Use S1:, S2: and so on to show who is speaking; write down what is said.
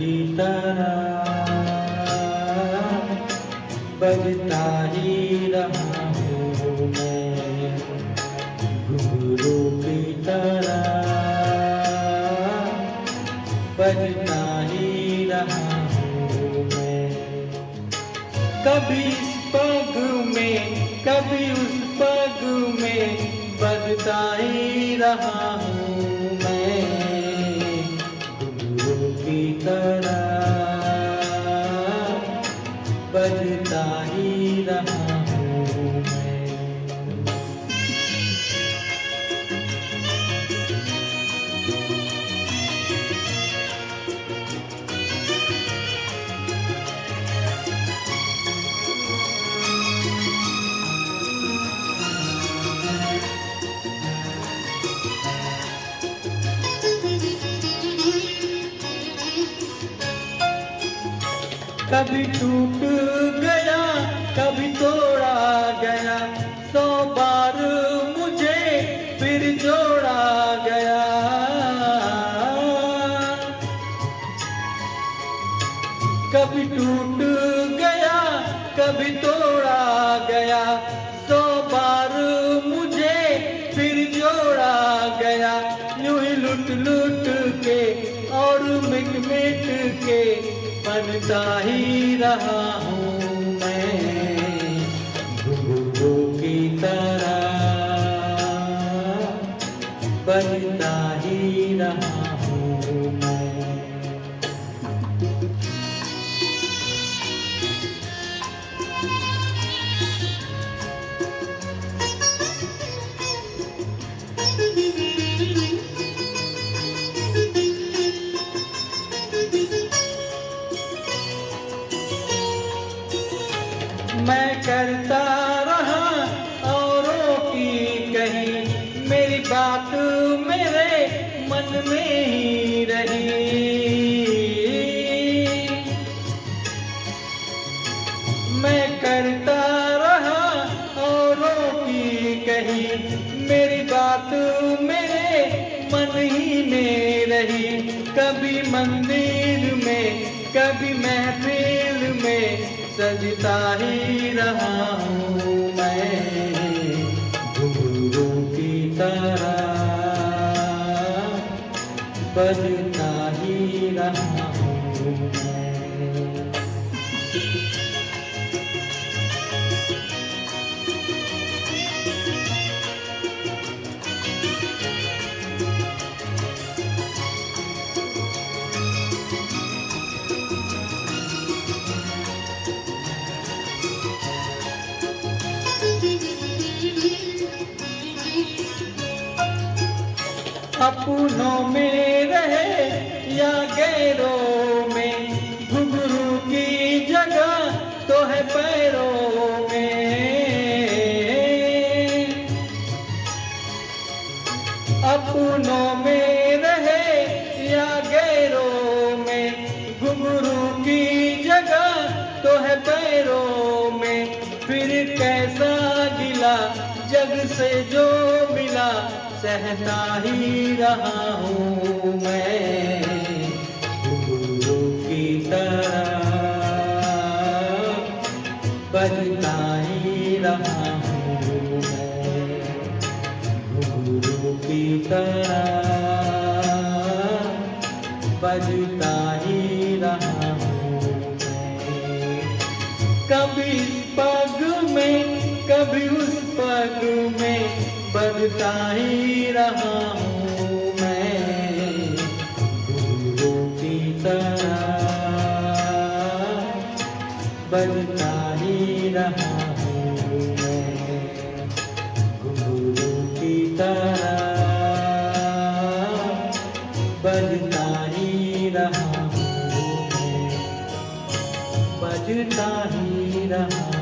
S1: की तरह बजता ही रहा हूँ मैं, घुंघरू की तरह बजता ही रहा हूँ मैं। कभी इस पग में कभी उस पग में बजता ही रहा हूँ मैं, घुंघरू की तरह बजता ही रहा हूँ मैं। कभी टूट गया कभी तोड़ा गया, 100 बार मुझे फिर जोड़ा गया। कभी टूट गया कभी तोड़ा गया, 100 बार मुझे फिर जोड़ा गया। यूं ही लुट लुट के और मिट मिट के बनता ही रहा हूँ मैं, घुंघरू की तरह बनता ही रहा हूँ मैं। मैं करता रहा औरों की कही, मेरी बात मेरे मन में ही रही। मैं करता रहा औरों की कही, मेरी बात मेरे मन ही में रही। कभी मंदिर में कभी महफिल में सजता ही रहा हूँ मैं, घुंघरू की तरह बजता ही रहा हूँ मैं। अपनों में रहे या गैरों में, घुंघरू की जगह तो है पैरों में। अपनों में रहे या गैरों में, घुंघरू की जगह तो है पैरों में। फिर कैसा गिला जग से जो मिला, सहता ही रहा हूँ मैं, घुंघरू की तरह बजता ही रहा हूँ मैं, घुंघरू की तरह बजता ही रहा हूँ मैं। कभी इस पग में कभी उस पग में बजता ही रहा हूँ मैं, घुंघरू की तरह बजता ही रहा हूँ मैं, घुंघरू की तरह बजता ही रहा हूँ मैं, बजता ही रहा